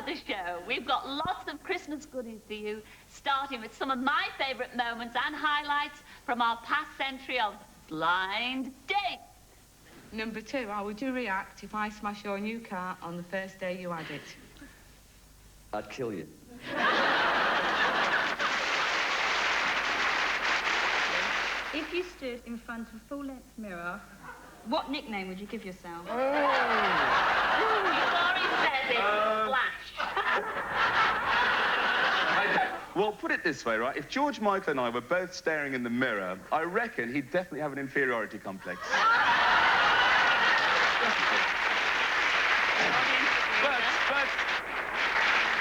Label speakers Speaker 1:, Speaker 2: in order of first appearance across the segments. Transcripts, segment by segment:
Speaker 1: the show. We've got lots of Christmas goodies for you, starting with some of my favourite moments and highlights from our past century of blind dates.
Speaker 2: Number 2, how would you react if I smashed your new car on the first day you had it?
Speaker 3: I'd kill you.
Speaker 4: If you stood in front of a full-length mirror, what nickname would you give yourself?
Speaker 1: Before he says it, flash.
Speaker 5: Well, put it this way, right? If George Michael and I were both staring in the mirror, I reckon he'd definitely have an inferiority complex.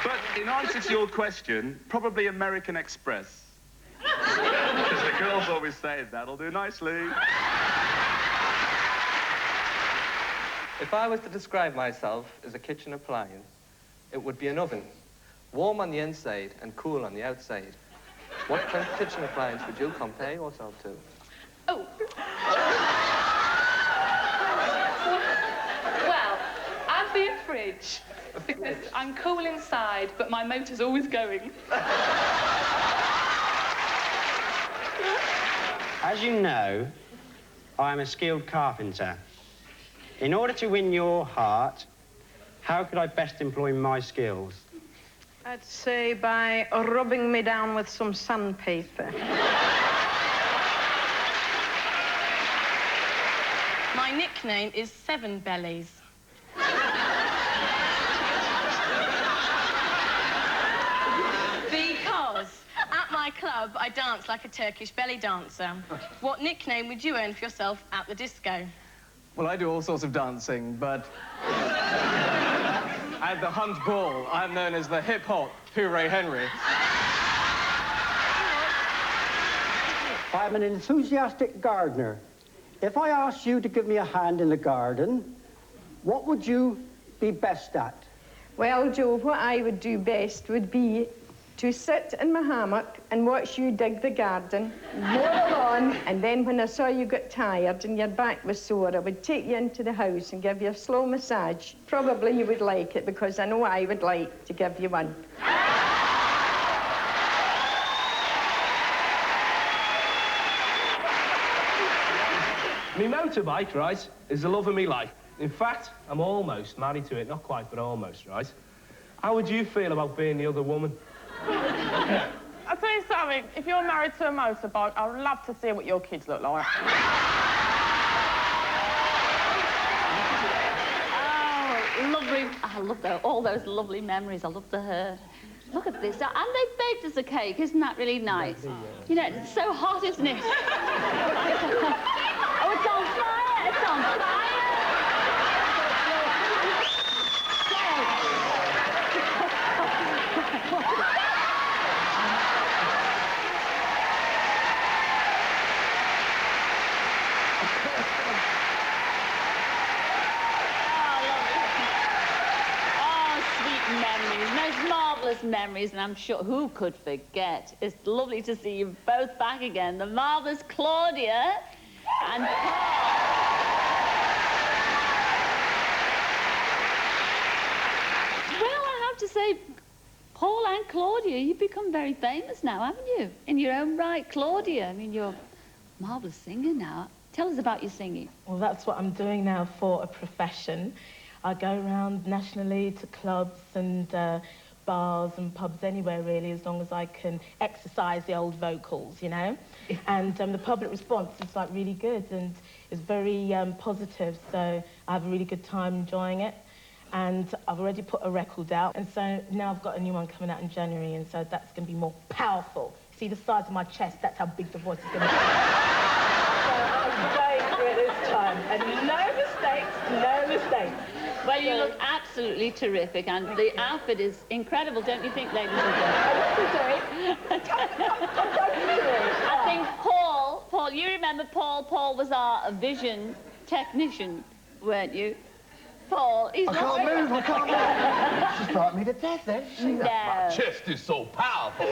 Speaker 5: But in answer to your question, probably American Express. Because the girls always say, that'll do nicely.
Speaker 6: If I was to describe myself as a kitchen appliance, it would be an oven. Warm on the inside and cool on the outside. What kitchen appliance would you compare yourself to?
Speaker 7: Oh. Well, I'd be a fridge, because I'm cool inside, but my motor's always going.
Speaker 8: As you know, I am a skilled carpenter. In order to win your heart, how could I best employ my skills?
Speaker 9: I'd say by rubbing me down with some sandpaper.
Speaker 10: My nickname is Seven Bellies. Because at my club, I dance like a Turkish belly dancer. What nickname would you earn for yourself at the disco?
Speaker 11: Well, I do all sorts of dancing, but at the Hunt Ball, I'm known as the hip-hop Hooray Henry.
Speaker 8: I'm an enthusiastic gardener. If I asked you to give me a hand in the garden, what would you be best at?
Speaker 9: Well, Joe, what I would do best would be to sit in my hammock and watch you dig the garden, mow the lawn, and then when I saw you got tired and your back was sore, I would take you into the house and give you a slow massage. Probably you would like it, because I know I would like to give you one.
Speaker 12: My motorbike, right, is the love of me life. In fact, I'm almost married to it. Not quite, but almost, right? How would you feel about being the other woman?
Speaker 13: I'll tell you something, if you're married to a motorbike, I would love to see what your kids look like.
Speaker 1: Oh, lovely. I love all those lovely memories. I love the hair. Look at this. And they baked us a cake. Isn't that really nice? You know, it's so hot, isn't it? Oh, it's on fire! It's on fire! Memories, and I'm sure who could forget. It's lovely to see you both back again, the marvellous Claudia and Paul. Well, I have to say, Paul and Claudia, you've become very famous now, haven't you? In your own right, Claudia. I mean, you're a marvellous singer now. Tell us about your singing.
Speaker 14: Well, that's what I'm doing now for a profession. I go around nationally to clubs and bars and pubs, anywhere really, as long as I can exercise the old vocals, you know. And the public response is like really good and is very positive, so I have a really good time enjoying it. And I've already put a record out, and so now I've got a new one coming out in January, and so that's going to be more powerful. See the size of my chest, that's how big the voice is going to be. So I'm going for it this time, and no mistakes, no mistakes.
Speaker 1: Well, you look absolutely terrific, and the outfit is incredible, don't you think, ladies and gentlemen? I think Paul, you remember Paul? Paul was our vision technician, weren't you? Paul, he's
Speaker 15: I can't move. She's frightened me to death, then.
Speaker 1: No.
Speaker 15: My chest is so powerful.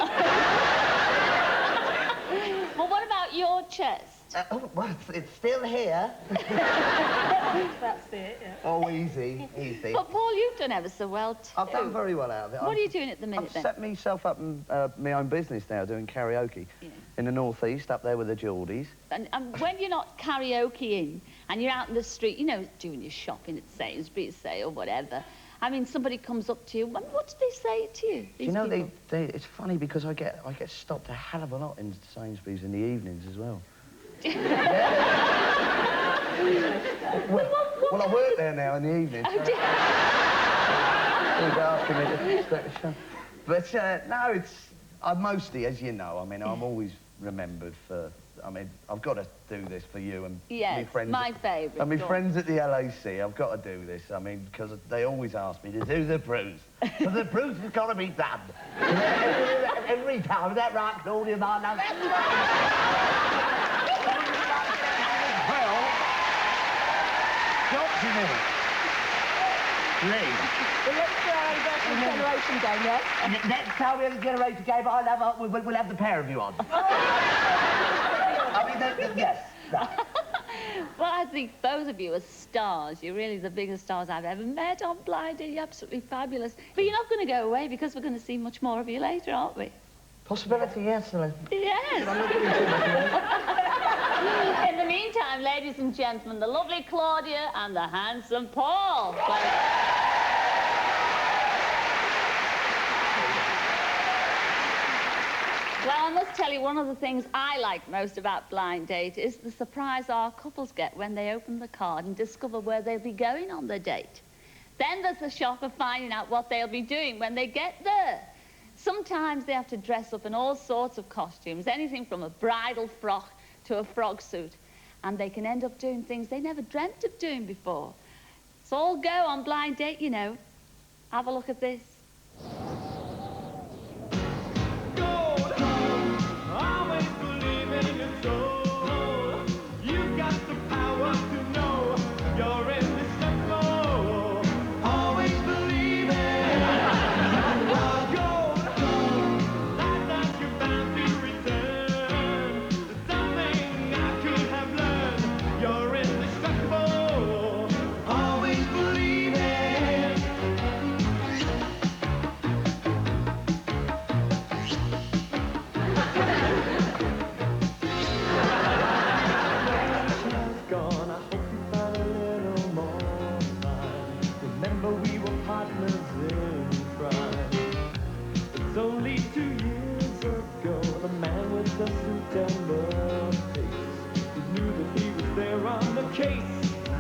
Speaker 1: Well, what about your chest?
Speaker 15: Oh, well, it's still here.
Speaker 14: That's it, yeah.
Speaker 15: Oh, easy, easy.
Speaker 1: But, Paul, you've done ever so well, too.
Speaker 15: I've done very well out of it.
Speaker 1: What are you doing at the minute,
Speaker 3: I've
Speaker 1: then?
Speaker 3: set myself up in my own business now, doing karaoke.
Speaker 1: Yeah.
Speaker 3: In the northeast, up there with the Geordies.
Speaker 1: And when you're not karaokeing and you're out in the street, you know, doing your shopping at Sainsbury's, say, or whatever, I mean, somebody comes up to you, what do they say to you?
Speaker 3: Do you know, it's funny because I get stopped a hell of a lot in Sainsbury's in the evenings as well. well, I work there now in the evenings.
Speaker 1: Oh, dear.
Speaker 3: Asking me to start the show. But, no, I'm mostly, as you know, I mean, I'm always remembered for... I mean, I've got to do this for you and
Speaker 1: yes,
Speaker 3: my friends.
Speaker 1: my favourite.
Speaker 3: And my friends at the LAC, I've got to do this. I mean, because they always ask me to do the Bruce. So the Bruce has got to be done. every time. Is that right, Claudia, my love? Well, stop a minute. Please.
Speaker 9: Well, let's go on the generation game, yes?
Speaker 15: Next time we have a generation game, we'll have the pair of you on. I mean, yes. Right.
Speaker 1: Well, I think both of you are stars. You're really the biggest stars I've ever met on Blind Date. You're absolutely fabulous. But you're not going to go away because we're going to see much more of you later, aren't we?
Speaker 15: Possibility, yes.
Speaker 1: Yes.
Speaker 15: I'm not doing too much.
Speaker 1: In the meantime, ladies and gentlemen, the lovely Claudia and the handsome Paul. Well, I must tell you, one of the things I like most about Blind Date is the surprise our couples get when they open the card and discover where they'll be going on their date. Then there's the shock of finding out what they'll be doing when they get there. Sometimes they have to dress up in all sorts of costumes, anything from a bridal frock to a frog suit, and they can end up doing things they never dreamt of doing before. It's all go on Blind Date, you know. Have a look at this.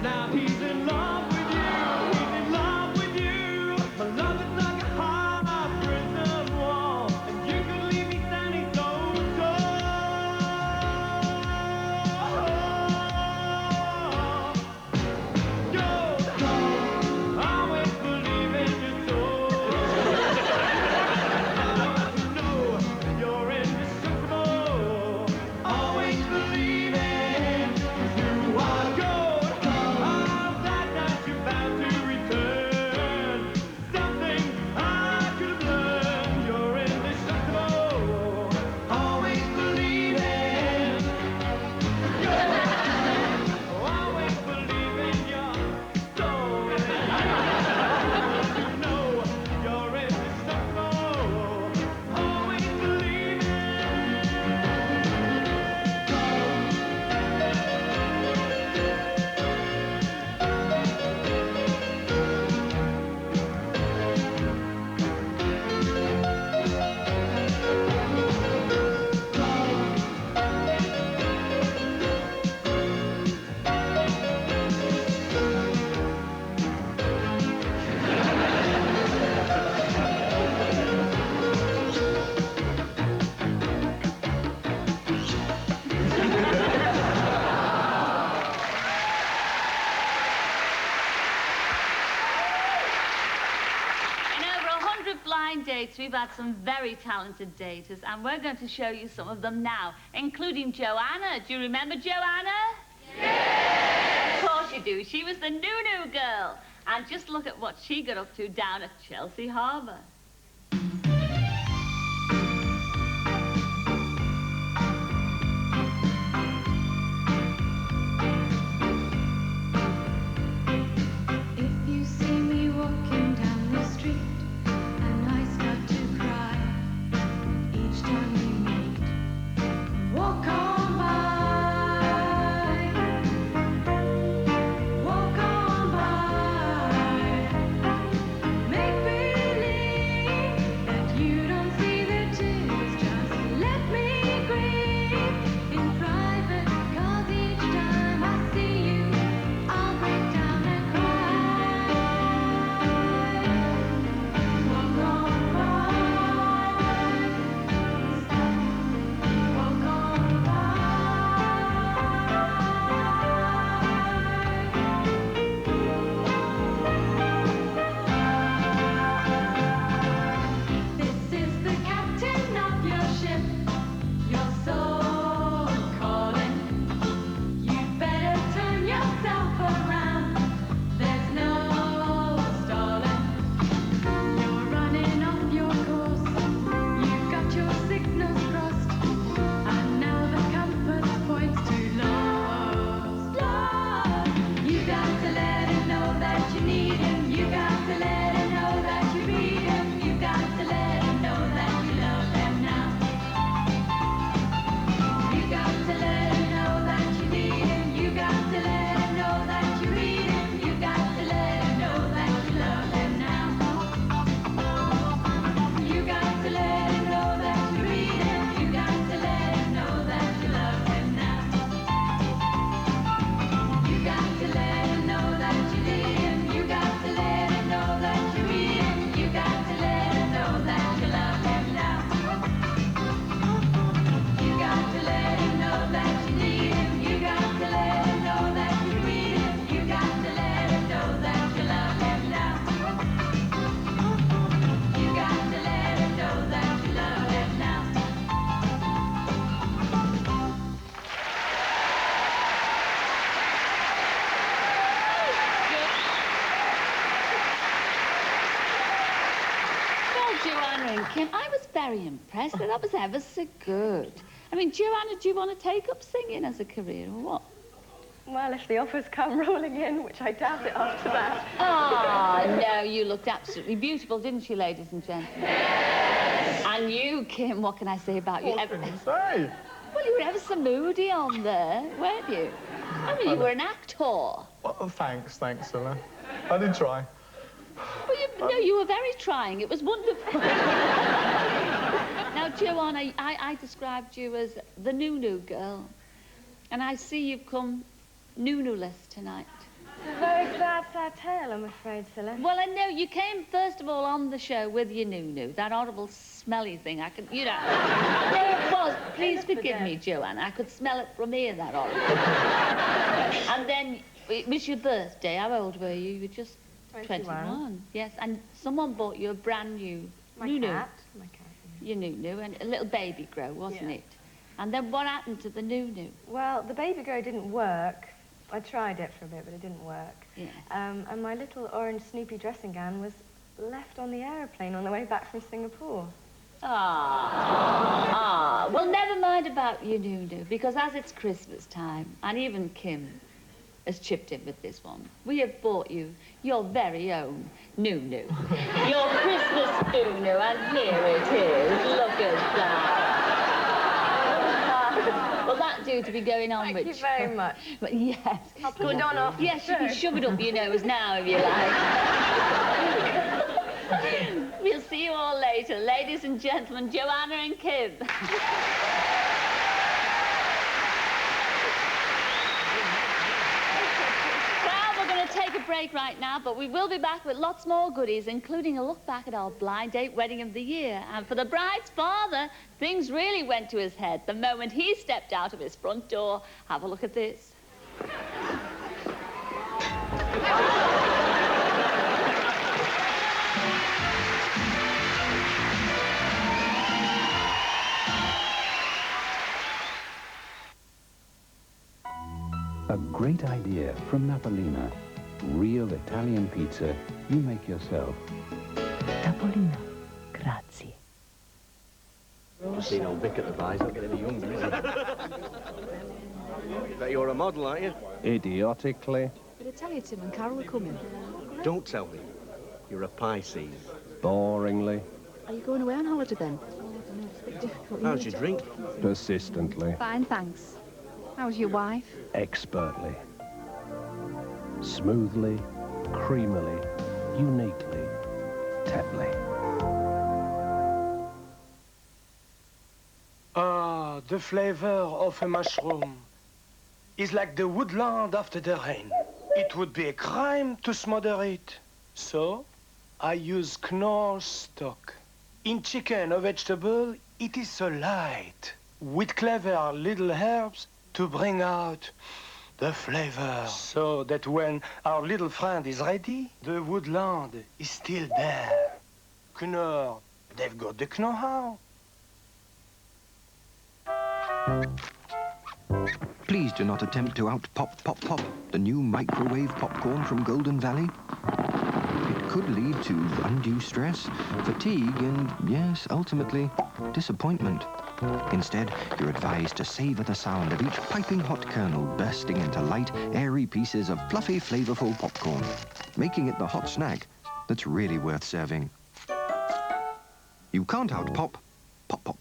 Speaker 16: Now he's in love with you, he's in love with you. My love is like a hard prison wall, and you could leave me standing so tall. Go, always believe in your soul. No, you're indestructible. Always believe in you are gold.
Speaker 1: Dates, we've had some very talented daters, and we're going to show you some of them now, including Joanna. Do you remember Joanna? Yes! Of course you do. She was the new girl. And just look at what she got up to down at Chelsea Harbour. Kim, I was very impressed. That was ever so good. I mean, Joanna, do you want to take up singing as a career or what?
Speaker 10: Well, if the offers come rolling in, which I doubt it after that.
Speaker 1: Ah, no, you looked absolutely beautiful, didn't you, ladies and gentlemen? And you, Kim, what can I say about you?
Speaker 17: What can you say?
Speaker 1: Well, you were ever so moody on there, weren't you? I mean, you were an actor.
Speaker 17: Well, thanks, Ella. I did try.
Speaker 1: Well, no, you were very trying. It was wonderful. Now, Joanna, I described you as the Nunu girl. And I see you've come Nunu-less tonight.
Speaker 10: A very sad tale, I'm afraid, Cilla.
Speaker 1: Well, I know. You came, first of all, on the show with your Nunu, that horrible smelly thing. I could, you know. There it was. Please forgive me, Joanna. I could smell it from here, that horrible thing. And then, it was your birthday. How old were you? You were just 21. Yes, and someone bought you a brand new Nunu.
Speaker 10: My cat.
Speaker 1: Your Nunu, and a little baby grow, wasn't it? And then what happened to the Nunu?
Speaker 10: Well, the baby grow didn't work. I tried it for a bit, but it didn't work.
Speaker 1: Yeah.
Speaker 10: And my little orange Snoopy dressing gown was left on the aeroplane on the way back from Singapore.
Speaker 1: Well, never mind about your Nunu, because as it's Christmas time, and even Kim has chipped in with this one, we have bought you your very own Nunu. Your Christmas Nunu, and here it is. Look at that. Well, that do to be going on with.
Speaker 10: Thank you very much.
Speaker 1: But yes.
Speaker 10: I'll put it on off.
Speaker 1: Yes, you can shove it up your nose now if you like. We'll see you all later. Ladies and gentlemen, Joanna and Kim. Take a break right now, but we will be back with lots more goodies, including a look back at our blind date wedding of the year. And for the bride's father, things really went to his head the moment he stepped out of his front door. Have a look at this.
Speaker 18: A great idea from Napolina. Real Italian pizza you make yourself.
Speaker 19: Napolina, grazie.
Speaker 20: I've seen old Vic at the bar, he's not getting any younger, is he? Bet you're a model, aren't you?
Speaker 18: Idiotically.
Speaker 19: Did I tell you Tim and Carol are coming?
Speaker 20: Don't tell me. You're a Pisces.
Speaker 18: Boringly.
Speaker 19: Are you going away on holiday then? Oh, I don't know, it's a bit difficult.
Speaker 20: How's your drink?
Speaker 18: Persistently.
Speaker 19: Fine, thanks. How's your wife?
Speaker 18: Expertly. Smoothly, creamily, uniquely, Tetley.
Speaker 21: Ah, the flavor of a mushroom is like the woodland after the rain. It would be a crime to smother it. So, I use Knorr stock. In chicken or vegetable, it is so light, with clever little herbs to bring out the flavor, so that when our little friend is ready, the woodland is still there. Knorr, they've got the know-how.
Speaker 22: Please do not attempt to out-pop, pop, pop the new microwave popcorn from Golden Valley. It could lead to undue stress, fatigue, and, yes, ultimately, disappointment. Instead, you're advised to savor the sound of each piping hot kernel bursting into light, airy pieces of fluffy, flavorful popcorn, making it the hot snack that's really worth serving. You can't out-pop, pop, pop.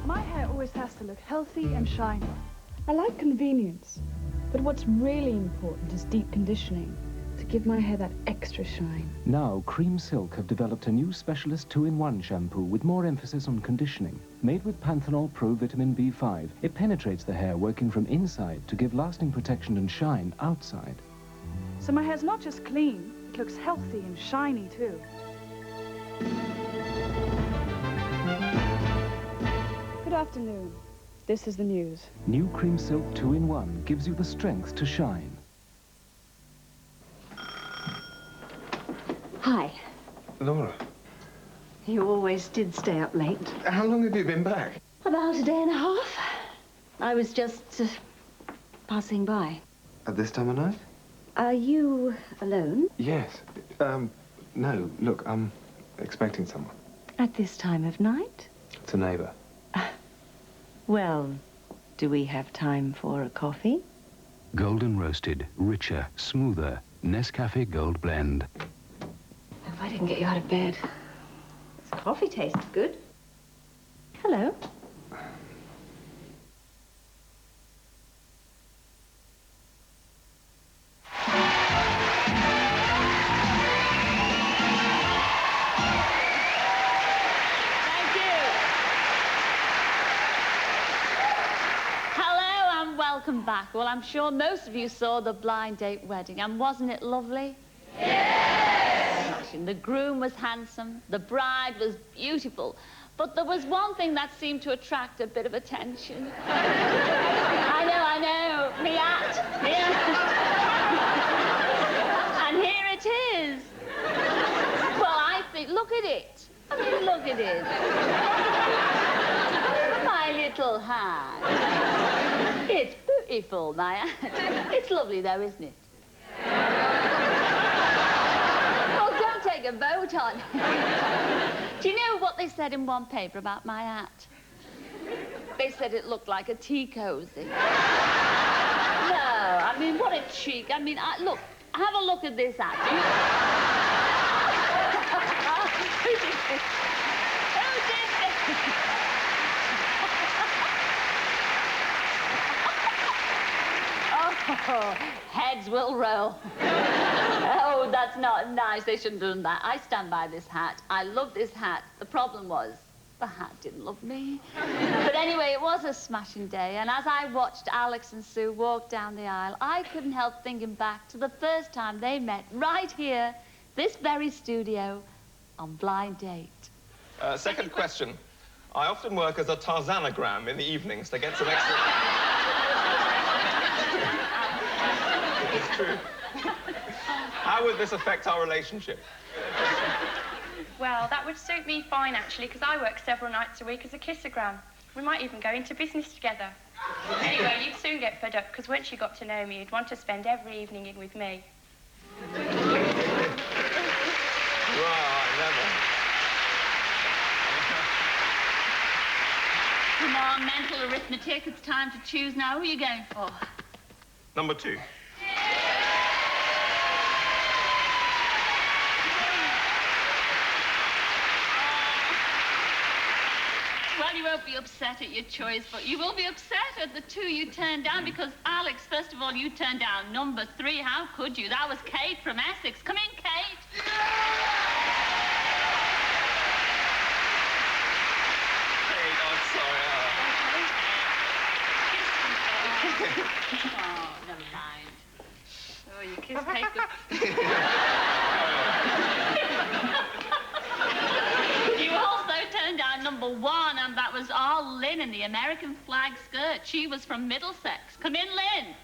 Speaker 23: My hair always has to look healthy and shiny. I like convenience, but what's really important is deep conditioning to give my hair that extra shine.
Speaker 24: Now, Cream Silk have developed a new specialist 2-in-1 shampoo with more emphasis on conditioning. Made with Panthenol Pro Vitamin B5, it penetrates the hair, working from inside to give lasting protection and shine outside.
Speaker 23: So my hair's not just clean, it looks healthy and shiny too. Good afternoon. This is the news.
Speaker 24: New Cream Silk 2-in-1 gives you the strength to shine.
Speaker 25: Hi.
Speaker 26: Laura,
Speaker 25: You always did stay up late.
Speaker 26: how long have you been back?
Speaker 25: About a day and a half. I was just passing by.
Speaker 26: At this time of night?
Speaker 25: Are you alone?
Speaker 26: Yes. No, look, I'm expecting someone.
Speaker 25: At this time of night?
Speaker 26: It's a neighbour.
Speaker 25: Well, do we have time for a coffee?
Speaker 18: Golden roasted, richer, smoother, Nescafe Gold Blend.
Speaker 25: If I didn't get you out of bed. This coffee tastes good. Hello.
Speaker 1: Welcome back. Well, I'm sure most of you saw the blind date wedding, and wasn't it lovely? Yes! The groom was handsome, the bride was beautiful, but there was one thing that seemed to attract a bit of attention. I know, me hat. And here it is. Well, I think, look at it. I mean, look at it. My little hat. It's beautiful, my hat. It's lovely, though, isn't it? Oh, don't take a vote on it. Do you know what they said in one paper about my hat? They said it looked like a tea cozy. No, I mean, what a cheek. I mean, look, have a look at this hat. Who did this? Who did this? Oh, heads will roll. Oh, that's not nice. They shouldn't have done that. I stand by this hat. I love this hat. The problem was, the hat didn't love me. But anyway, it was a smashing day, and as I watched Alex and Sue walk down the aisle, I couldn't help thinking back to the first time they met right here, this very studio, on Blind Date.
Speaker 2: Second question. I often work as a Tarzanogram in the evenings to get some extra... It's true. How would this affect our relationship?
Speaker 10: Well, that would suit me fine, actually, because I work several nights a week as a kissogram. We might even go into business together. Anyway, you'd soon get fed up, because once you got to know me, you'd want to spend every evening in with me.
Speaker 1: Come on, mental arithmetic. It's time to choose now. Who are you going for?
Speaker 2: Number 2.
Speaker 1: Well, you won't be upset at your choice, but you will be upset at the 2 you turned down, because, Alex, first of all, you turned down number 3. How could you? That was Kate from Essex. Come in, Kate.
Speaker 2: Kate, I'm sorry.
Speaker 1: Oh, never mind. Oh, you kiss Kate. You also turned down number 1, and that was our Lynn in the American flag skirt. She was from Middlesex. Come in, Lynn.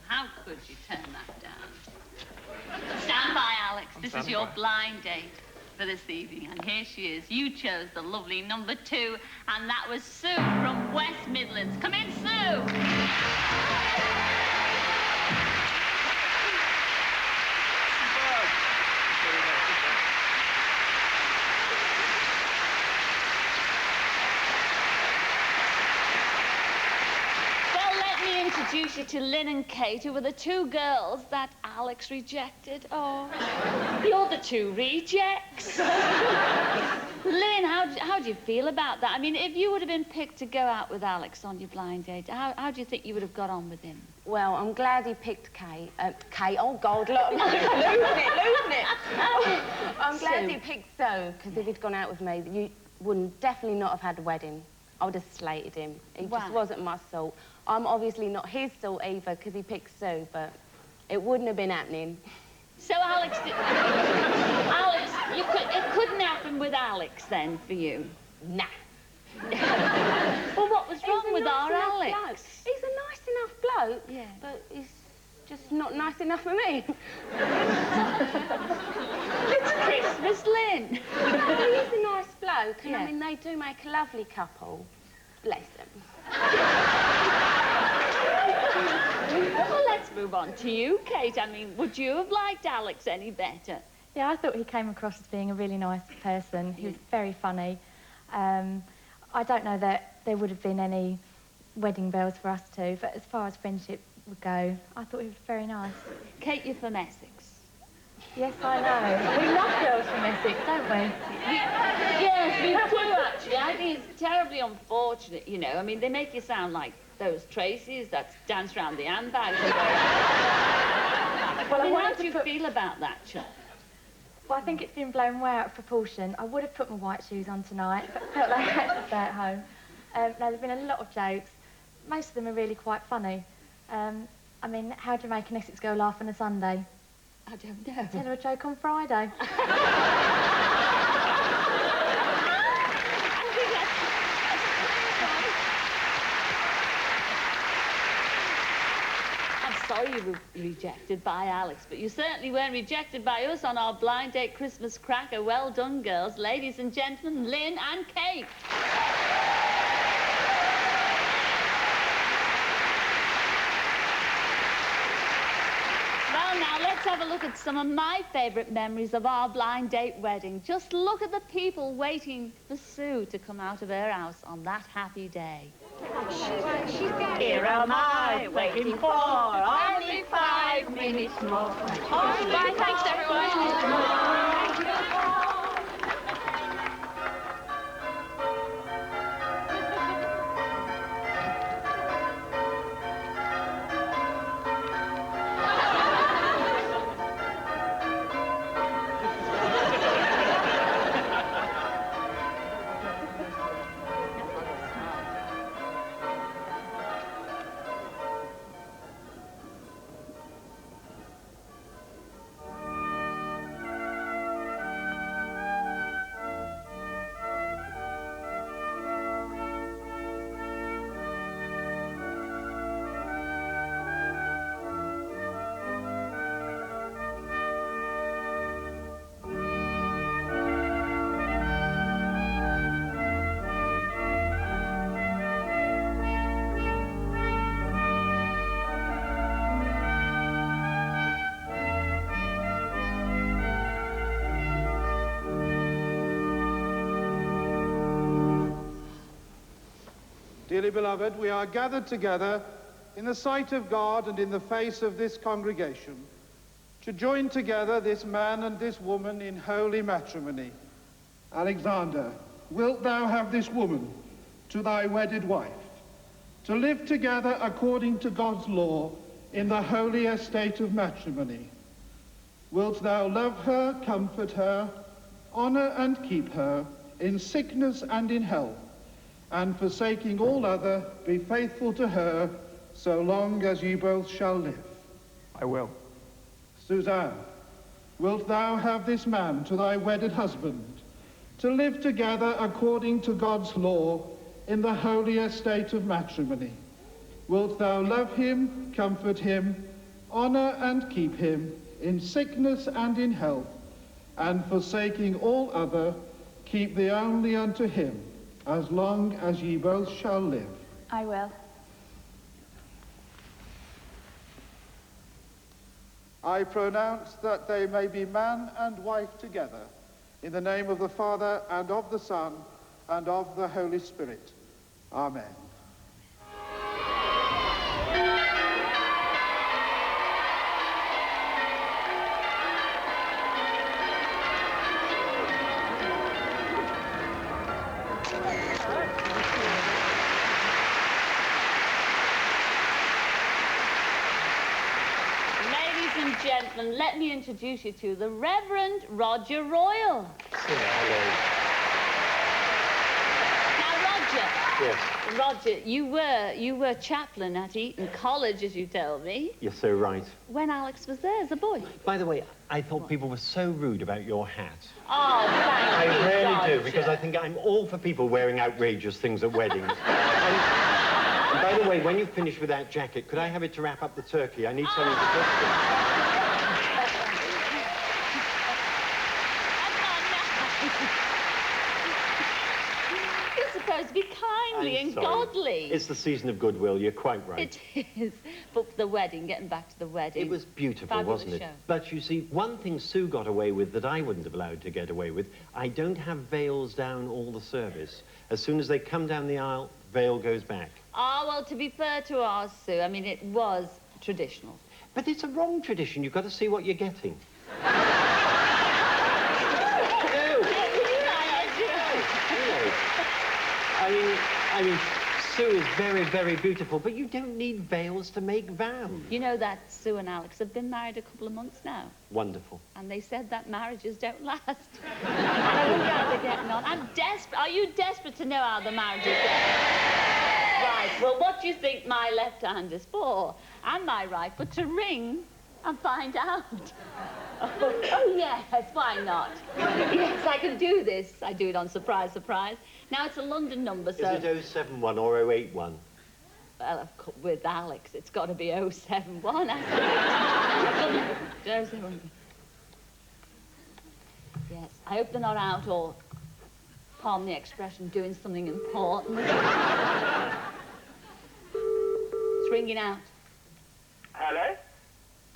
Speaker 1: How could you turn that down? Stand by, Alex. This is your blind date for this evening, and here she is. You chose the lovely number 2, and that was Sue from West Midlands. Come in, Sue. Introduce you to Lynn and Kate, who were the 2 girls that Alex rejected. Oh, the other 2 rejects. Lynn, how do you feel about that? I mean, if you would have been picked to go out with Alex on your blind date, how do you think you would have got on with him?
Speaker 4: Well, I'm glad he picked Kate. Kate, oh, God, look, I'm losing it. I'm glad he picked Sue, because if he'd gone out with me, you wouldn't definitely not have had a wedding. I would have slated him. He just wasn't my sort. I'm obviously not his sort either, because he picked Sue, but it wouldn't have been happening.
Speaker 1: So, Alex, Alex, it couldn't happen with Alex, then, for you?
Speaker 4: Nah.
Speaker 1: Well, what was wrong with our Alex?
Speaker 4: Bloke. He's a nice enough bloke, yeah, but he's just not nice enough for me.
Speaker 1: It's Christmas.
Speaker 4: he's a nice bloke, and
Speaker 1: Yeah.
Speaker 4: I mean, they do make a lovely couple. Bless them.
Speaker 1: Well, let's move on to you, Kate. I mean, would you have liked Alex any better?
Speaker 10: Yeah, I thought he came across as being a really nice person. He was very funny. I don't know that there would have been any wedding bells for us two, but as far as friendship would go, I thought he was very nice.
Speaker 1: Kate, you're from Essex.
Speaker 10: Yes, I know. We love girls from Essex, don't we?
Speaker 1: Yes, we do, actually. I think it's terribly unfortunate, you know. I mean, they make you sound like those Tracys that dance round the handbags.
Speaker 10: Well,
Speaker 1: I mean,
Speaker 10: I
Speaker 1: how
Speaker 10: wanted
Speaker 1: do you feel about that, Chuck?
Speaker 10: Well, I think it's been blown way out of proportion. I would have put my white shoes on tonight, but felt like I had to stay at home. No, there've been a lot of jokes. Most of them are really quite funny. I mean, how do you make an Essex girl laugh on a Sunday?
Speaker 1: I don't know.
Speaker 10: Tell her a joke on Friday.
Speaker 1: I'm sorry you were rejected by Alex, but you certainly weren't rejected by us on our blind date Christmas cracker. Well done, girls. Ladies and gentlemen, Lynn and Kate. Well, now, let's have a look at some of my favourite memories of our blind date wedding. Just look at the people waiting for Sue to come out of her house on that happy day.
Speaker 16: Here am I, waiting for only 5 minutes more.
Speaker 10: Bye, thanks, everyone.
Speaker 5: Dearly beloved, we are gathered together in the sight of God and in the face of this congregation to join together this man and this woman in holy matrimony. Alexander, wilt thou have this woman to thy wedded wife, to live together according to God's law in the holy estate of matrimony? Wilt thou love her, comfort her, honor and keep her in sickness and in health, and forsaking all other, be faithful to her so long as ye both shall live? I will. Suzanne, wilt thou have this man to thy wedded husband, to live together according to God's law in the holy estate of matrimony? Wilt thou love him, comfort him, honor and keep him in sickness and in health, and forsaking all other, keep thee only unto him, as long as ye both shall live?
Speaker 23: I will.
Speaker 5: I pronounce that they may be man and wife together, in the name of the Father, and of the Son, and of the Holy Spirit. Amen.
Speaker 1: Gentlemen, let me introduce you to the Reverend Roger Royal. Now, Roger.
Speaker 20: Yes.
Speaker 1: Roger, you were chaplain at Eton College, as you tell me,
Speaker 20: You're so right.
Speaker 1: when Alex was there as a boy.
Speaker 20: By the way, I thought people were so rude about your hat.
Speaker 1: Oh, thank you,
Speaker 20: I really
Speaker 1: Roger.
Speaker 20: do, because I think I'm all for people wearing outrageous things at weddings. And by the way, when you finish with that jacket, could I have it to wrap up the turkey? I need something to put it.
Speaker 1: heavenly
Speaker 20: I'm
Speaker 1: and
Speaker 20: sorry.
Speaker 1: godly.
Speaker 20: It's the season of goodwill, you're quite right.
Speaker 1: It is. But the wedding, getting back to the wedding.
Speaker 20: It was beautiful,
Speaker 1: fabulous
Speaker 20: wasn't it?
Speaker 1: show.
Speaker 20: But you see, one thing Sue got away with that I wouldn't have allowed to get away with, I don't have veils down all the service. As soon as they come down the aisle, veil goes back.
Speaker 1: Ah, well, to be fair to ours, Sue, I mean, it was traditional.
Speaker 20: But it's a wrong tradition. You've got to see what you're getting. I mean, Sue is very, very beautiful, but you don't need veils to make vows.
Speaker 1: You know that Sue and Alex have been married a couple of months now,
Speaker 20: Wonderful.
Speaker 1: and they said that marriages don't last. And I wonder how they're getting on. I'm desperate. Are you desperate to know how the marriage is going? Right, well, what do you think my left hand is for? And my right, but to ring and find out. Oh, yes, why not? Yes, I can do this. I do it on surprise, surprise. Now, it's a London number, so...
Speaker 20: Is it 071 or 081?
Speaker 1: Well, of course, with Alex, it's got to be 071, hasn't it? 071. Yes, I hope they're not out or, pardon the expression, doing something important. It's ringing out.
Speaker 6: Hello?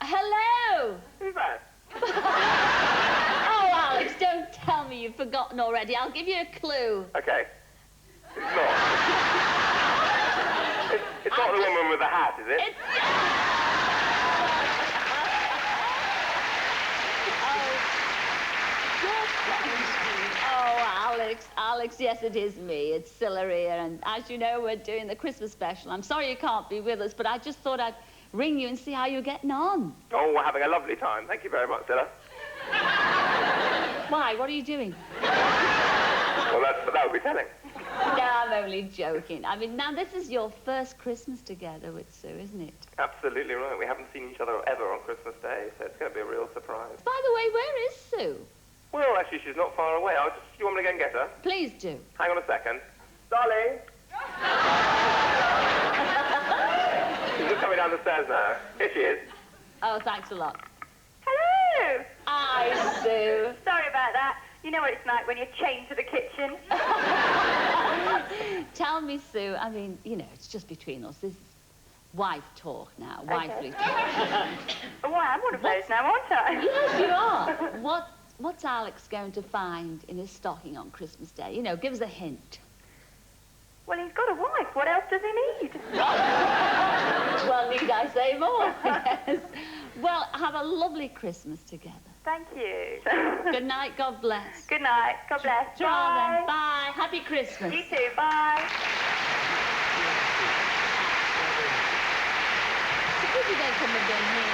Speaker 1: Hello!
Speaker 6: Who's that?
Speaker 1: Oh, Alex, don't tell me you've forgotten already. I'll give you a clue.
Speaker 6: Okay. It's not. It's not the woman with the hat, is it?
Speaker 1: Oh, Alex, yes, it is me. It's Cilla here, and as you know, we're doing the Christmas special. I'm sorry you can't be with us, but I just thought I'd ring you and see how you're getting on.
Speaker 6: Oh, we're having a lovely time. Thank you very much, Cilla.
Speaker 1: Why? What are you doing?
Speaker 6: Well, that would be telling.
Speaker 1: No, I'm only joking. I mean, now, this is your first Christmas together with Sue, isn't it?
Speaker 6: Absolutely right. We haven't seen each other ever on Christmas Day, so it's going to be a real surprise.
Speaker 1: By the way, where is Sue?
Speaker 6: Well, actually, she's not far away. You want me to go and get her?
Speaker 1: Please do.
Speaker 6: Hang on a second. Darling! She's just coming down the stairs now. Here she is.
Speaker 1: Oh, thanks a lot.
Speaker 7: Hello!
Speaker 1: Hi, Sue.
Speaker 7: Sorry about that. You know what it's like when you're chained to the kitchen.
Speaker 1: Tell me, Sue, I mean, you know, it's just between us. This is wife talk now, wifely talk.
Speaker 7: Well, I'm one of those now, aren't I?
Speaker 1: Yes, you are. What's Alex going to find in his stocking on Christmas Day? You know, give us a hint.
Speaker 7: Well, he's got a wife. What else does he need?
Speaker 1: Well, need I say more? Yes. Well, have a lovely Christmas together.
Speaker 7: Thank you.
Speaker 1: Good night, God bless.
Speaker 7: Good night. God bless.
Speaker 1: Ta-ra then.
Speaker 7: Bye.
Speaker 1: Bye. Happy Christmas.
Speaker 7: You too. Bye.
Speaker 1: Suppose you don't come again here.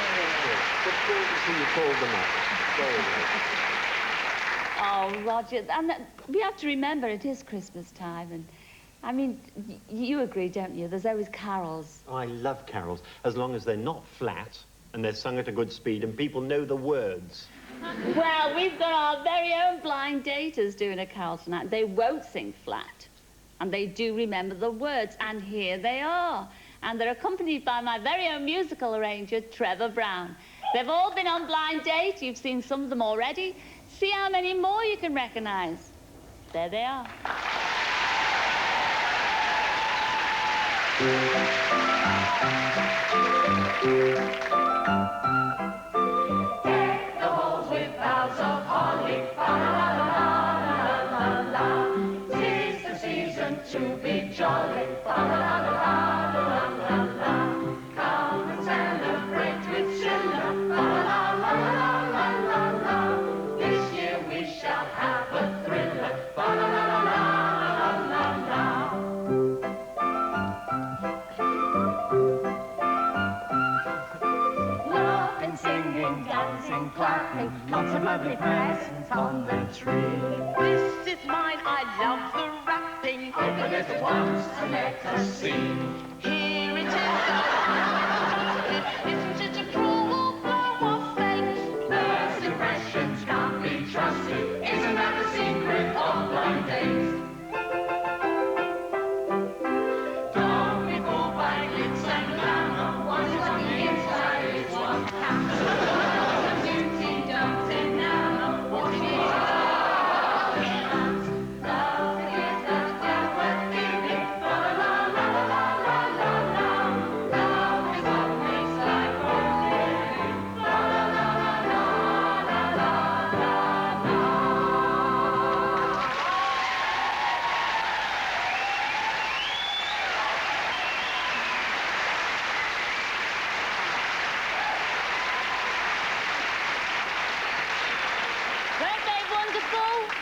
Speaker 20: Just called to see you called them up. Sorry.
Speaker 1: Oh, Roger, and we have to remember it is Christmas time, and I mean, you agree, don't you? There's always carols.
Speaker 20: Oh, I love carols, as long as they're not flat and they're sung at a good speed and people know the words.
Speaker 1: Well, we've got our very own blind daters doing a carol tonight. They won't sing flat, and they do remember the words, and here they are. And they're accompanied by my very own musical arranger, Trevor Brown. They've all been on Blind Date. You've seen some of them already. See how many more you can recognize. There they are.
Speaker 16: Deck the halls with boughs of holly, fa-la-la-la-la-la-la. 'Tis the season to be jolly, fa-la-la-la-la-la-la-la. Come and celebrate with Cilla, fa-la-la-la-la-la-la-la. This year we shall have a thriller, fa-la-la-la-la-la-la-la.
Speaker 7: Laughing, singing, dancing, clapping, lots of lovely presents on the tree.
Speaker 16: This is mine, I love the wrapping. Open it at once and let us see. Here it is, isn't it a cruel blow of fate? First impressions can't be trusted. Isn't that the secret of blind dates? Don't be fooled by glitz and glamour. What is on the inside is what counts. Beauty don't enamor. Walking is all it counts. Love is the devil giving.
Speaker 1: wonderful?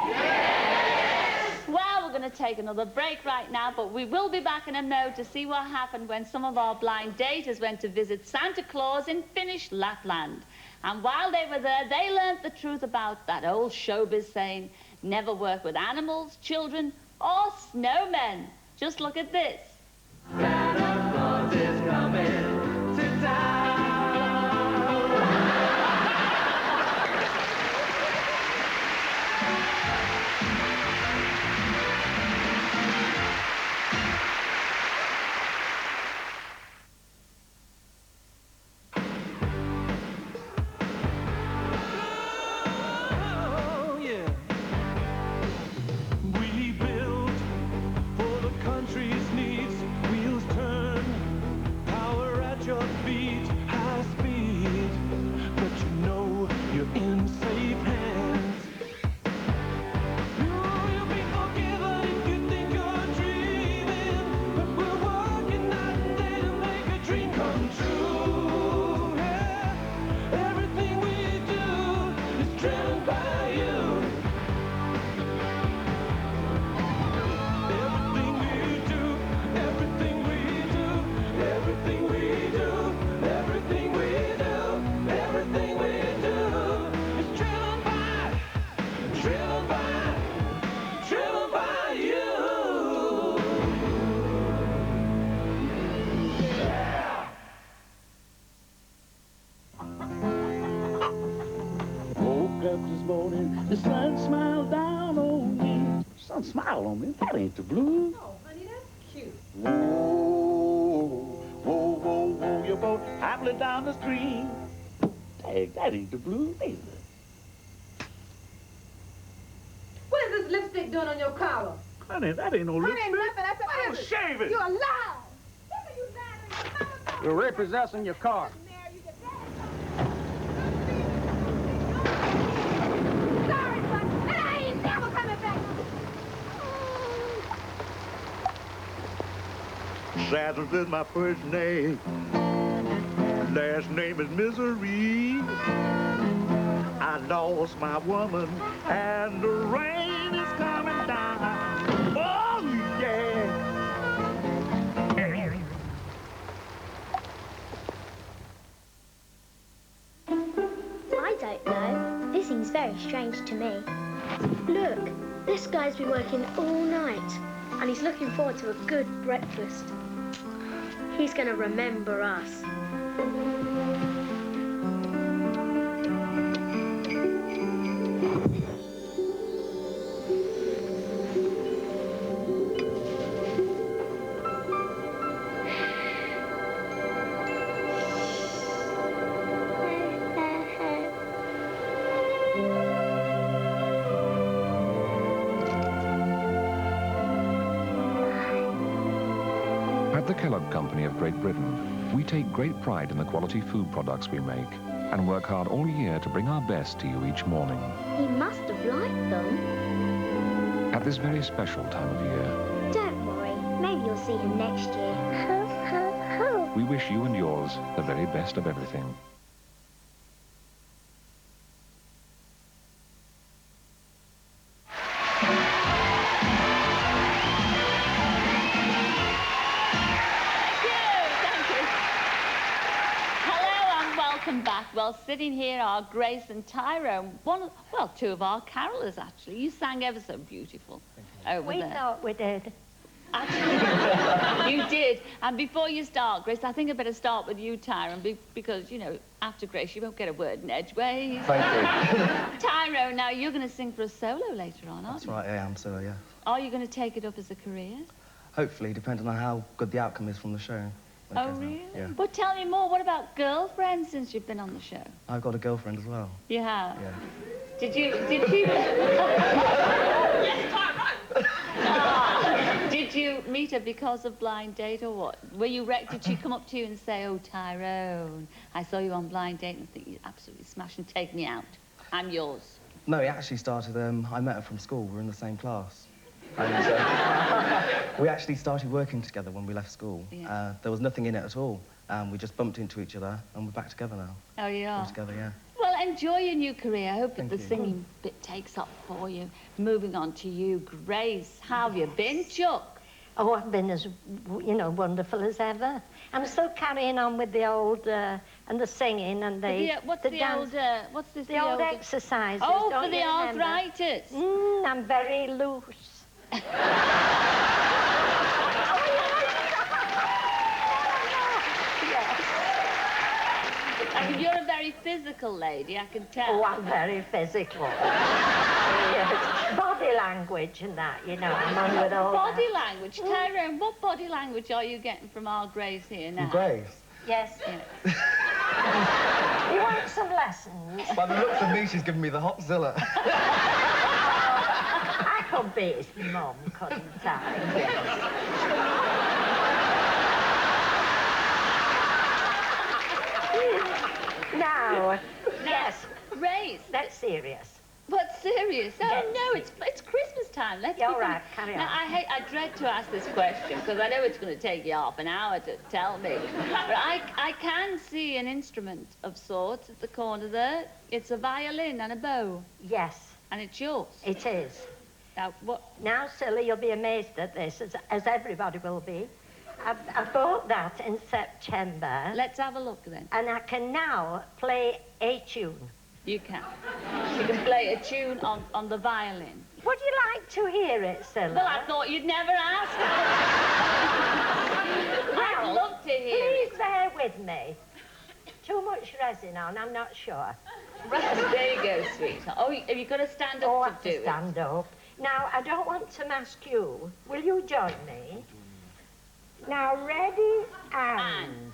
Speaker 1: Yes! Well, we're going to take another break right now, but we will be back in a mo to see what happened when some of our blind daters went to visit Santa Claus in Finnish Lapland. And while they were there, they learnt the truth about that old showbiz saying, never work with animals, children, or snowmen. Just look at this.
Speaker 16: Santa Claus is coming to town. Oh, yeah. We build for the country's needs. Wheels turn, power at your feet, high speed. But you know you're in safe hands. You'll be forgiven if you think you're dreaming. But we're working night and day to make a dream come true. Yeah. Everything we do is driven by you. Everything we do, everything we do, everything we do, everything we do, everything we do is driven by you.
Speaker 3: Woke up this morning, the sun smiled down on me. Sun smiled on me? That ain't the blues.
Speaker 8: Oh, honey, that's cute.
Speaker 3: Whoa, whoa, whoa, whoa, your boat hobbling down the stream. Dang, that ain't the blues either.
Speaker 8: What is this lipstick doing on your collar?
Speaker 3: Honey, that ain't no
Speaker 8: Honey,
Speaker 3: lipstick.
Speaker 8: nothing. I said, what is it?
Speaker 3: Shave it.
Speaker 8: You're alive.
Speaker 3: You're repossessing your car.
Speaker 8: Sorry, but I ain't never coming back.
Speaker 3: Saddles is my first name. Last name is Misery. I lost my woman, and the rain is coming down. Oh, yeah.
Speaker 11: I don't know. This seems very strange to me. Look, this guy's been working all night, and he's looking forward to a good breakfast. He's gonna remember us.
Speaker 18: At the Kellogg Company of Great Britain, we take great pride in the quality food products we make and work hard all year to bring our best to you each morning.
Speaker 11: He must have liked them.
Speaker 18: At this very special time of year,
Speaker 11: Don't worry, maybe you'll see him next year. Ho, ho, ho.
Speaker 18: we wish you and yours the very best of everything.
Speaker 1: Welcome back. Well, sitting here are Grace and Tyrone. Two of our carolers, actually. You sang ever so beautiful over
Speaker 25: We
Speaker 1: there.
Speaker 25: thought we did.
Speaker 1: You did. And before you start, Grace, I think I better start with you, Tyrone, because, you know, after Grace, you won't get a word in edgeways.
Speaker 12: Thank you.
Speaker 1: Tyrone, now you're going to sing for a solo later on, aren't
Speaker 12: That's
Speaker 1: you?
Speaker 12: right, I am, so yeah.
Speaker 1: Are you going to take it up as a career?
Speaker 12: Hopefully, depending on how good the outcome is from the show.
Speaker 1: Oh, really?
Speaker 12: Yeah.
Speaker 1: Well, tell me more. What about girlfriends since you've been on the show?
Speaker 12: I've got a girlfriend as well.
Speaker 1: You have?
Speaker 12: Yeah.
Speaker 1: Did you... Yes, Tyrone! Did you meet her because of Blind Date or what? Did she come up to you and say, oh, Tyrone, I saw you on Blind Date and think you absolutely smash and take me out. I'm yours.
Speaker 12: No, it actually started, I met her from school. We were in the same class. And we actually started working together when we left school.
Speaker 1: Yeah.
Speaker 12: There was nothing in it at all. We just bumped into each other and we're back together now.
Speaker 1: Oh, you are?
Speaker 12: We're together, yeah.
Speaker 1: Well, enjoy your new career. I hope that the singing bit takes up for you. Moving on to you, Grace. How have you been, Chuck?
Speaker 9: Oh, I've been as, wonderful as ever. I'm still carrying on with the old, and the singing and
Speaker 1: What's the
Speaker 9: dance.
Speaker 1: what's this?
Speaker 9: The old exercises.
Speaker 1: Oh,
Speaker 9: don't
Speaker 1: for the
Speaker 9: you remember?
Speaker 1: arthritis.
Speaker 9: I'm very loose.
Speaker 1: I mean, you're a very physical lady, I can tell.
Speaker 9: Oh, I'm very physical. Yes. Body language and that, I'm on with all
Speaker 1: Body
Speaker 9: that.
Speaker 1: language? Tyrone, what body language are you getting from our Grace here now?
Speaker 12: Grace?
Speaker 9: Yes. You want some lessons?
Speaker 12: By the looks of me, she's giving me the Hopzilla.
Speaker 9: I could be his mum, couldn't I? Now, yes.
Speaker 1: Grace.
Speaker 9: That's serious.
Speaker 1: What's serious? Oh,
Speaker 9: Yes.
Speaker 1: no, it's Christmas time. Let's
Speaker 9: All
Speaker 1: be
Speaker 9: right, carry
Speaker 1: Now,
Speaker 9: on.
Speaker 1: I dread to ask this question because I know it's going to take you half an hour to tell me. But I can see an instrument of sorts at the corner there. It's a violin and a bow.
Speaker 9: Yes.
Speaker 1: And it's yours.
Speaker 9: It is.
Speaker 1: Now, what?
Speaker 9: Now, silly, you'll be amazed at this, as everybody will be. I bought that in September.
Speaker 1: Let's have a look then.
Speaker 9: And I can now play a tune.
Speaker 1: You can. You can play a tune on the violin.
Speaker 9: Would you like to hear it, Silly?
Speaker 1: Well, I thought you'd never ask. I'd love to hear it.
Speaker 9: Please bear with me. Too much resin on, I'm not sure.
Speaker 1: Right, there you go, sweetheart. Oh, have you got to stand up
Speaker 9: I
Speaker 1: to
Speaker 9: have
Speaker 1: do
Speaker 9: to
Speaker 1: it?
Speaker 9: stand up. Now, I don't want to mask you. Will you join me? Now, ready, and...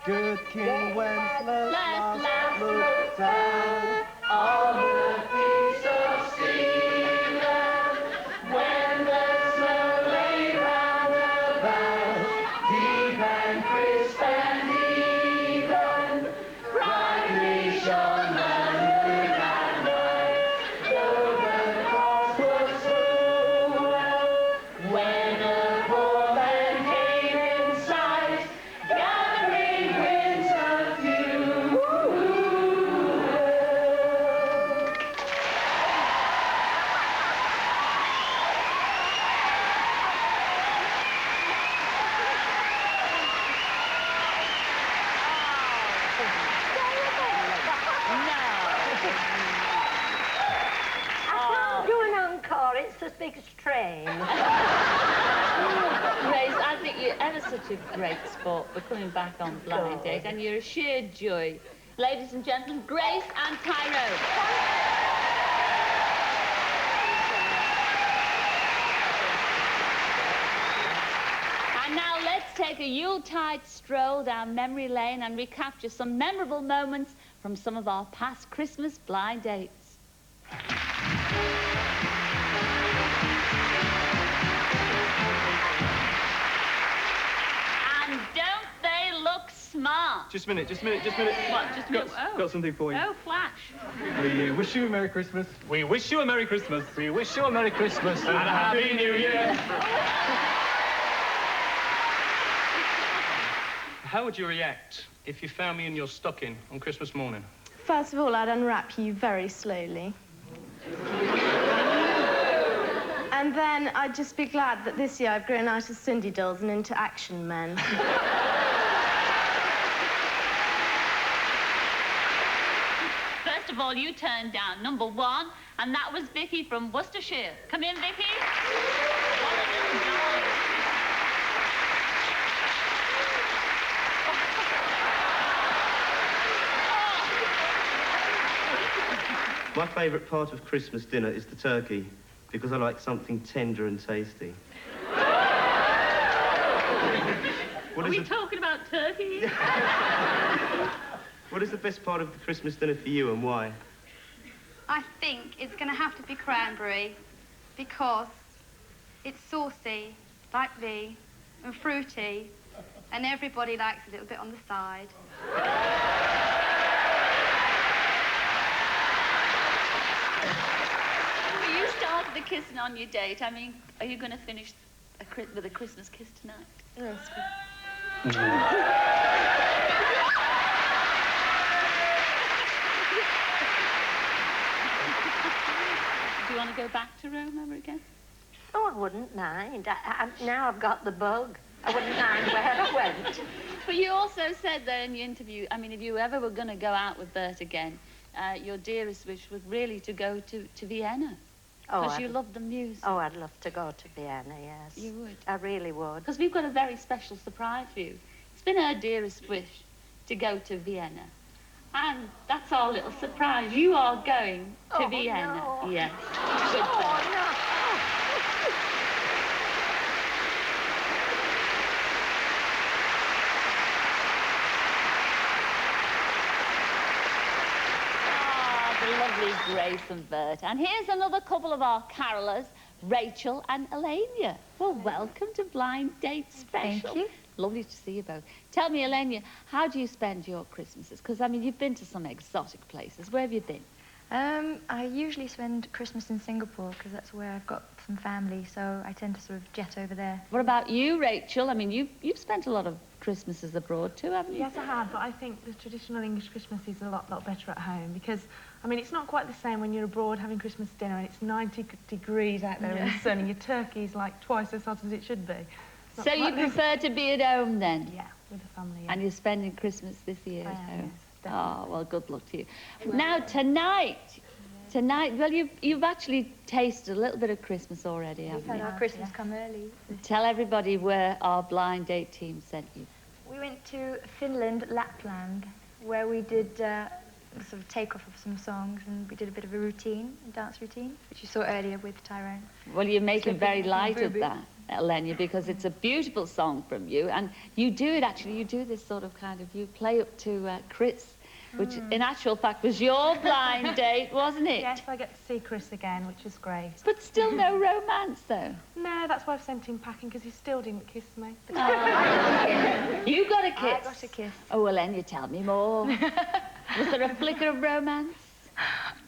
Speaker 12: Good King Wenceslas
Speaker 1: last
Speaker 12: looked down
Speaker 16: on the peace of Stephen, when the snow lay round about, deep and crisp and even, brightly shone the moon that night, though the cost was cruel, when a poor man came in sight, gathering winds of few.
Speaker 9: I can't do an encore, it's the big strain.
Speaker 1: Grace, I think you're ever such a great sport for coming back on Blind Date, and you're a sheer joy. Ladies and gentlemen, Grace and Tyrone. And now let's take a Yuletide stroll down memory lane and recapture some memorable moments from some of our past Christmas blind dates. And don't they look smart?
Speaker 2: Just a minute.
Speaker 1: What, just a minute? Oh.
Speaker 2: Got something for you.
Speaker 1: Oh, flash.
Speaker 2: We wish you a Merry Christmas. We wish you a Merry Christmas. We wish you a Merry Christmas and a Happy New Year.
Speaker 13: How would you react if you found me in your stocking on Christmas morning?
Speaker 14: First of all, I'd unwrap you very slowly. And then I'd just be glad that this year I've grown out of Cindy dolls and into action men.
Speaker 1: First of all, you turned down number 1, and that was Vicky from Worcestershire. Come in, Vicky.
Speaker 15: My favourite part of Christmas dinner is the turkey, because I like something tender and tasty.
Speaker 1: Are we talking about turkey?
Speaker 15: What is the best part of the Christmas dinner for you and why?
Speaker 8: I think it's going to have to be cranberry because it's saucy, like me, and fruity, and everybody likes a little bit on the side.
Speaker 1: You started the kissing on your date. I mean, are you going to finish with a Christmas kiss tonight?
Speaker 14: Yes.
Speaker 1: Do you want to go back to Rome ever again?
Speaker 9: Oh, I wouldn't mind. Now I've got the bug. I wouldn't mind where I went.
Speaker 1: But you also said there in your interview, I mean, if you ever were going to go out with Bert again, your dearest wish was really to go to Vienna.
Speaker 9: Oh,
Speaker 1: Because you love the music.
Speaker 9: Oh, I'd love to go to Vienna, yes.
Speaker 1: You would?
Speaker 9: I really would.
Speaker 1: Because we've got a very special surprise for you. It's been her dearest wish to go to Vienna. And that's our little surprise. You are going to Vienna.
Speaker 9: No.
Speaker 1: Yes.
Speaker 9: Oh, no.
Speaker 1: The lovely Grace and Bert. And here's another couple of our carolers, Rachel and Elenia. Well, welcome to Blind Date Special.
Speaker 10: Thank you.
Speaker 1: Lovely to see you both. Tell me, Elenia, how do you spend your Christmases? Because, I mean, you've been to some exotic places. Where have you been?
Speaker 10: I usually spend Christmas in Singapore because that's where I've got some family, so I tend to sort of jet over there.
Speaker 1: What about you, Rachel? I mean, you've spent a lot of Christmases abroad too, haven't you?
Speaker 17: Yes, I have, but I think the traditional English Christmas is a lot better at home because, I mean, it's not quite the same when you're abroad having Christmas dinner and it's 90 degrees out there in the sun and your turkey's like twice as hot as it should be.
Speaker 1: So you prefer to be at home then?
Speaker 17: Yeah, with the family, yeah.
Speaker 1: And you're spending Christmas this year
Speaker 17: I
Speaker 1: at
Speaker 17: am,
Speaker 1: home?
Speaker 17: yes,
Speaker 1: Oh, well, good luck to you. Now, tonight, well, you've actually tasted a little bit of Christmas already,
Speaker 10: We've
Speaker 1: haven't
Speaker 10: had
Speaker 1: you?
Speaker 10: our Christmas come early.
Speaker 1: Tell everybody where our blind date team sent you.
Speaker 10: We went to Finland, Lapland, where we did sort of take-off of some songs, and we did a bit of a routine, a dance routine, which you saw earlier with Tyrone.
Speaker 1: Well, you're making very light of
Speaker 10: Boo-boo.
Speaker 1: that, Elenia, because it's a beautiful song from you, and you do it, actually, you do this sort of kind of, you play up to Chris, which in actual fact was your blind date, wasn't it?
Speaker 17: Yes, I get to see Chris again, which is great.
Speaker 1: But still no romance, though.
Speaker 17: No, that's why I've sent him packing, because he still didn't kiss me.
Speaker 1: You got a kiss?
Speaker 10: I got a kiss.
Speaker 1: Oh, well, Elenia, tell me more. Was there a flicker of romance?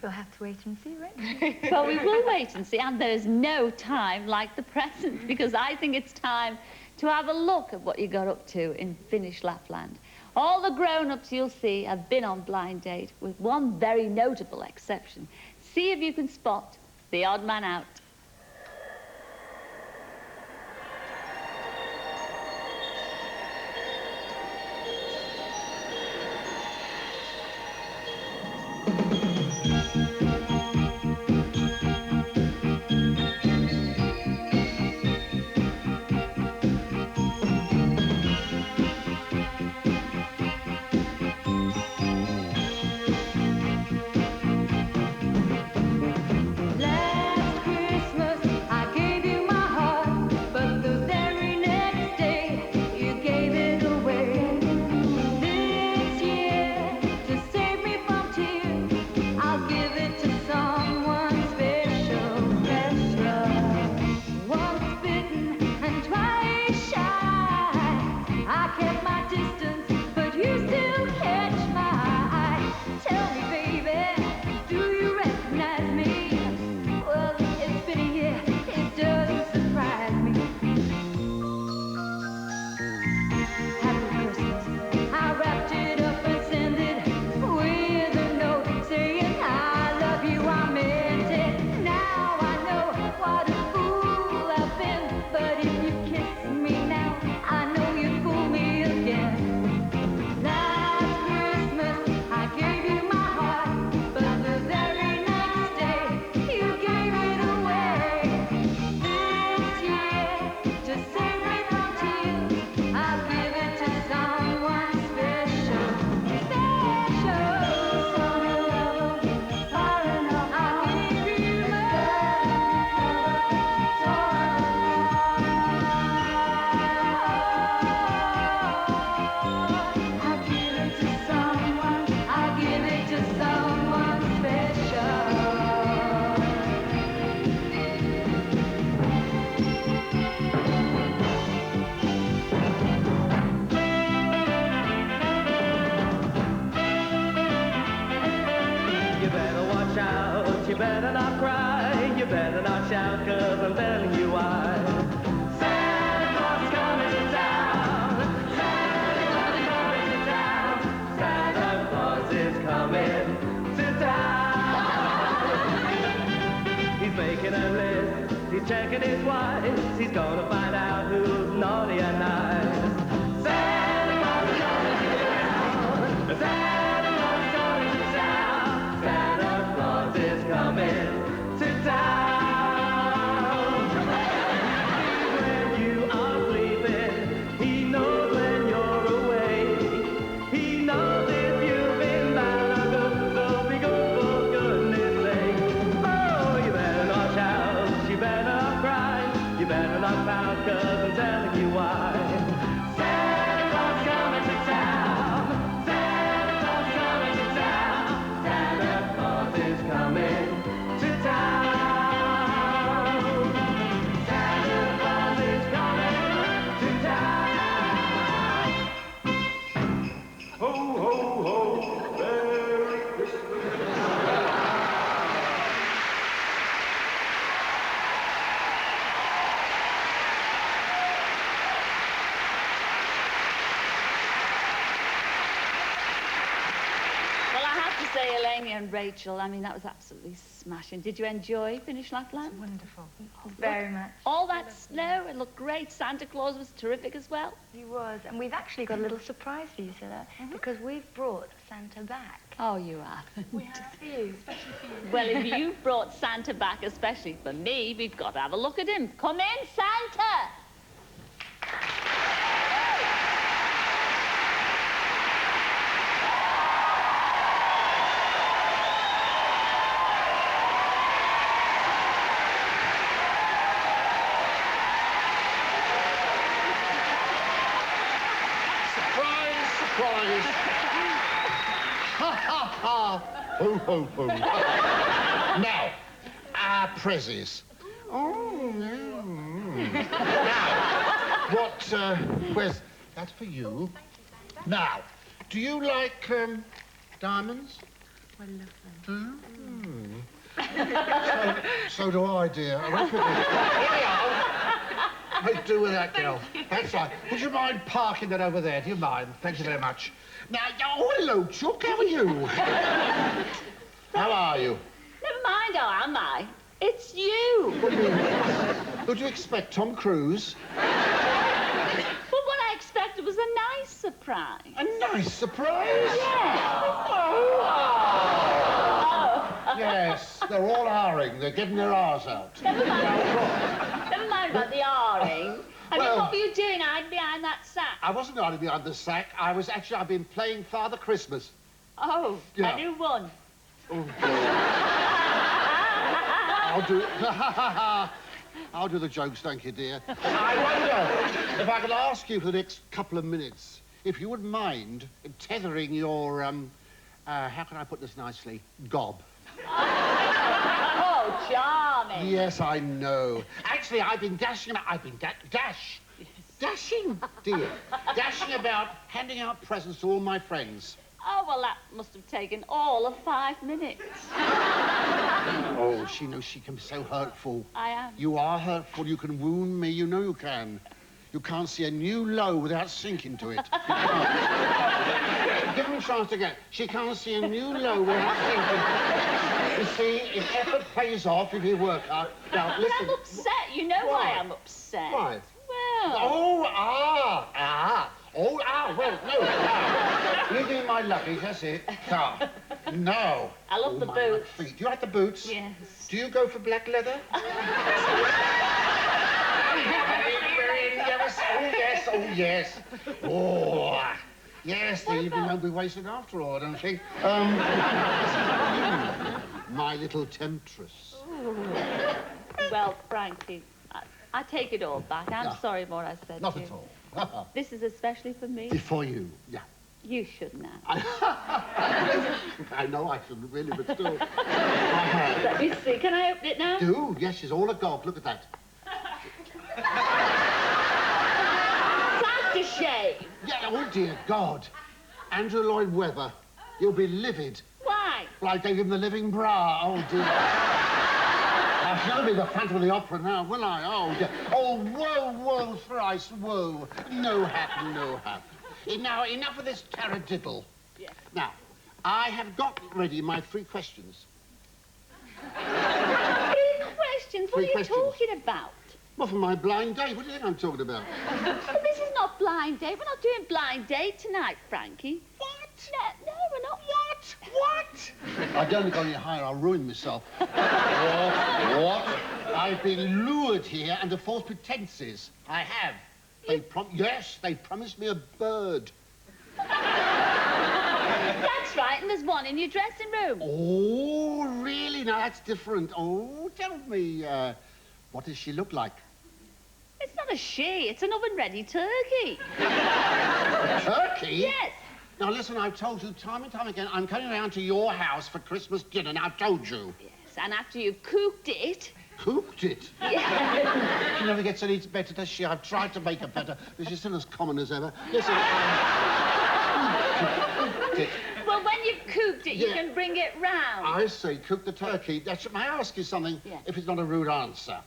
Speaker 10: You'll have to wait and see, right?
Speaker 1: Well, we will wait and see, and there's no time like the present, because I think it's time to have a look at what you got up to in Finnish Lapland. All the grown-ups you'll see have been on blind date, with one very notable exception. See if you can spot the odd man out.
Speaker 16: Last Christmas I gave you my heart, but the very next day you gave it away. This year, to save me from tears, I'll give it to someone special, special. Once bitten and twice shy, I kept my distance, but you still catch my eye. Tell me, baby, do you recognize me? Well, it's been a year, it doesn't surprise me. Happy Christmas, I wrapped it up and sent it with a note saying I love you, I meant it. Now I know what a fool I've been, but if you kiss me now, I know you fool me again. Last Christmas I gave you my heart, but the very next day you gave it away. This year, to save me from tears, I'll give it to someone special, special. Someone far enough, I'll give you I'll give it to someone, I'll give it to someone special. You better watch out, you better not cry, you better not shout, 'cause I'm telling you why. Santa Claus is coming to town, Santa Claus is coming to town, Santa Claus is coming to town. He's
Speaker 12: he's checking his wires. He's gonna find out who's naughty and nice. Santa Claus is coming to town. Santa Claus is coming to town. Santa Claus is coming to town. When you are sleeping, he knows when you're awake. He knows if you've been bad or good, so be good for goodness sake. Oh, you better not shout, you better not cry, you better not pout, 'cause I'm telling you why. Santa Claus coming to town. Santa Claus coming to town. Santa Claus is coming to town. Santa Claus is coming to town.
Speaker 16: Ho, ho, ho, Merry Christmas.
Speaker 1: Well, I have to say, Eleni and Rachel, I mean, that was absolutely smashing. Did you enjoy Finish Like Lamb?
Speaker 17: Wonderful.
Speaker 10: Very much.
Speaker 1: All that snow, it looked great. Santa Claus was terrific as well.
Speaker 25: He was, and we've actually got a little surprise for you, Zilla, because we've brought Santa back.
Speaker 1: Oh, you have.
Speaker 25: We have for you, especially for you.
Speaker 1: Well, if you brought Santa back, especially for me, we've got to have a look at him. Come in, Santa!
Speaker 20: Surprise, surprise. Ha, ha, ha. Ho, ho, ho. Now, our prezzies. Oh, yeah. Now, where's... That's for you. Now, do you like, diamonds?
Speaker 17: I love them.
Speaker 20: So do I, dear. Here we are. I do with that, girl. That's right. Would you mind parking that over there? Do you mind? Thank you very much. Now, oh, hello, Chuck. How are you? How are you?
Speaker 1: Never mind, how am I? It's you.
Speaker 20: What do you mean? Who do you expect, Tom Cruise?
Speaker 1: Well, what I expected was a nice surprise.
Speaker 20: A nice surprise?
Speaker 1: Yeah.
Speaker 20: Oh. Yes, they're all R-ing. They're getting their R's out.
Speaker 1: Never mind about the R-ing. I mean,
Speaker 20: Well-
Speaker 1: what were you doing hiding behind that sack?
Speaker 20: I wasn't hiding behind the sack. I've been playing Father Christmas.
Speaker 1: Oh,
Speaker 20: Yeah.
Speaker 1: a new one.
Speaker 20: Oh, I'll do the jokes, thank you, dear. I wonder if I could ask you for the next couple of minutes if you wouldn't mind tethering your, how can I put this nicely, gob.
Speaker 1: Oh, charming.
Speaker 20: Yes, I know. Actually, I've been dashing about, dashing, dear. Dashing about, handing out presents to all my friends.
Speaker 1: Oh, well, that must have taken all of 5 minutes.
Speaker 20: Oh, she knows she can be so hurtful.
Speaker 1: I am.
Speaker 20: You are hurtful. You can wound me. You know you can. You can't see a new low without sinking to it. You can't. Give him a chance to get. She can't see a new low without sinking. You see, if effort pays off, if you work hard. Now,
Speaker 1: But
Speaker 20: listen.
Speaker 1: I'm upset. You know why I'm upset.
Speaker 20: Why?
Speaker 1: Well...
Speaker 20: Well, no. You mean my luggage, that's it. Come. No.
Speaker 1: I love the boots.
Speaker 20: Feet. Do you like the boots?
Speaker 1: Yes.
Speaker 20: Do you go for black leather? Yes, oh, yes. Oh, yes, the evening won't be wasted after all, I don't think. My little temptress.
Speaker 1: Well, Frankie, I take it all back. I'm
Speaker 20: No.
Speaker 1: sorry more I said
Speaker 20: Not
Speaker 1: to you.
Speaker 20: at all.
Speaker 1: This is especially for me.
Speaker 20: For you, yeah.
Speaker 1: You shouldn't have.
Speaker 20: I know I shouldn't really, but still.
Speaker 1: Let me see. Can I open it now?
Speaker 20: Do? Yes, she's all agog. Look at that.
Speaker 1: Aftershave.
Speaker 20: Yeah, oh, dear God. Andrew Lloyd Webber. You'll be livid.
Speaker 1: Why?
Speaker 20: Well, I gave him the living bra. Oh, dear. I shall be the Phantom of the Opera now, will I? Oh, dear. Oh, woe, woe, thrice woe. No happen, no happen. Now, enough of this taradiddle.
Speaker 1: Yes.
Speaker 20: Now, I have got ready my 3 questions.
Speaker 1: 3 questions?
Speaker 20: three
Speaker 1: are you
Speaker 20: questions.
Speaker 1: talking about?
Speaker 20: Well, for my blind date, what do you think I'm talking about?
Speaker 1: Well, this is not blind date. We're not doing blind date tonight, Frankie.
Speaker 20: What?
Speaker 1: No, we're not.
Speaker 20: What? I don't go any higher, I'll ruin myself. What? I've been lured here under false pretenses. I have. Yes, they promised me a bird.
Speaker 1: That's right, and there's one in your dressing room.
Speaker 20: Oh, really? Now, that's different. Oh, tell me, what does she look like?
Speaker 1: It's not a she, it's an oven-ready turkey.
Speaker 20: Turkey?
Speaker 1: Yes.
Speaker 20: Now, listen, I've told you time and time again, I'm coming around to your house for Christmas dinner. Now, I've told you.
Speaker 1: Yes, and after you've cooked it...
Speaker 20: Cooked it?
Speaker 1: Yeah.
Speaker 20: She never gets any better, does she? I've tried to make her better, but she's still as common as ever. Listen, cooked it.
Speaker 1: Well, when you've cooked it, you can bring it round.
Speaker 20: I see, cook the turkey. May I ask you something, if it's not a rude answer?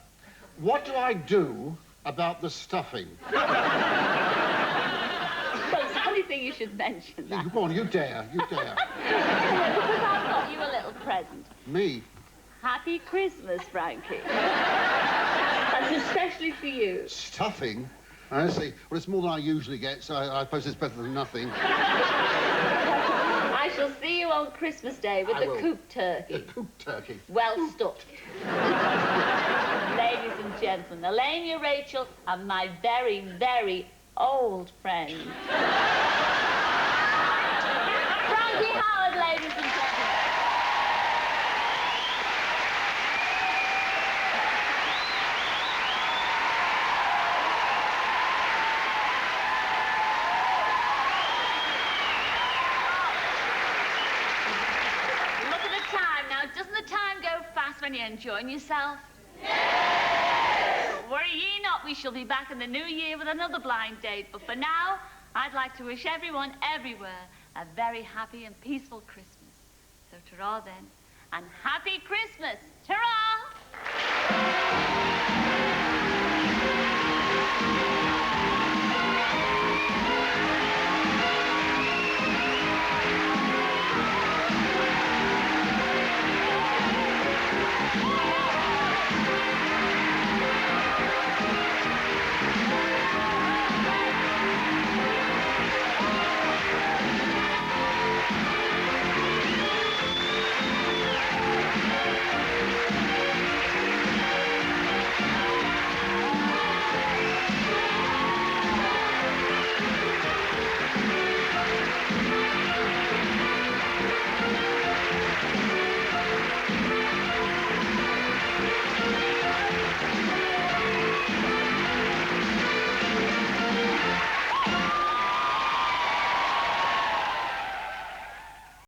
Speaker 20: What do I do about the stuffing?
Speaker 1: Well, it's the only thing you should mention that.
Speaker 20: Go on, you dare, you dare.
Speaker 1: Because I've got you a little present.
Speaker 20: Me?
Speaker 1: Happy Christmas, Frankie. That's especially for you.
Speaker 20: Stuffing? I see. Well, it's more than I usually get, so I suppose it's better than nothing.
Speaker 1: I shall see you on Christmas Day with the cooked turkey.
Speaker 20: The cooked turkey?
Speaker 1: Well stuffed. Ladies and gentlemen, Elenia Rachel and my very, very old friend. Frankie Howard, ladies and gentlemen. Doesn't the time go fast when you're enjoying yourself? Yes! Worry ye not, we shall be back in the new year with another blind date. But for now, I'd like to wish everyone everywhere a very happy and peaceful Christmas. So ta-ra then, and happy Christmas!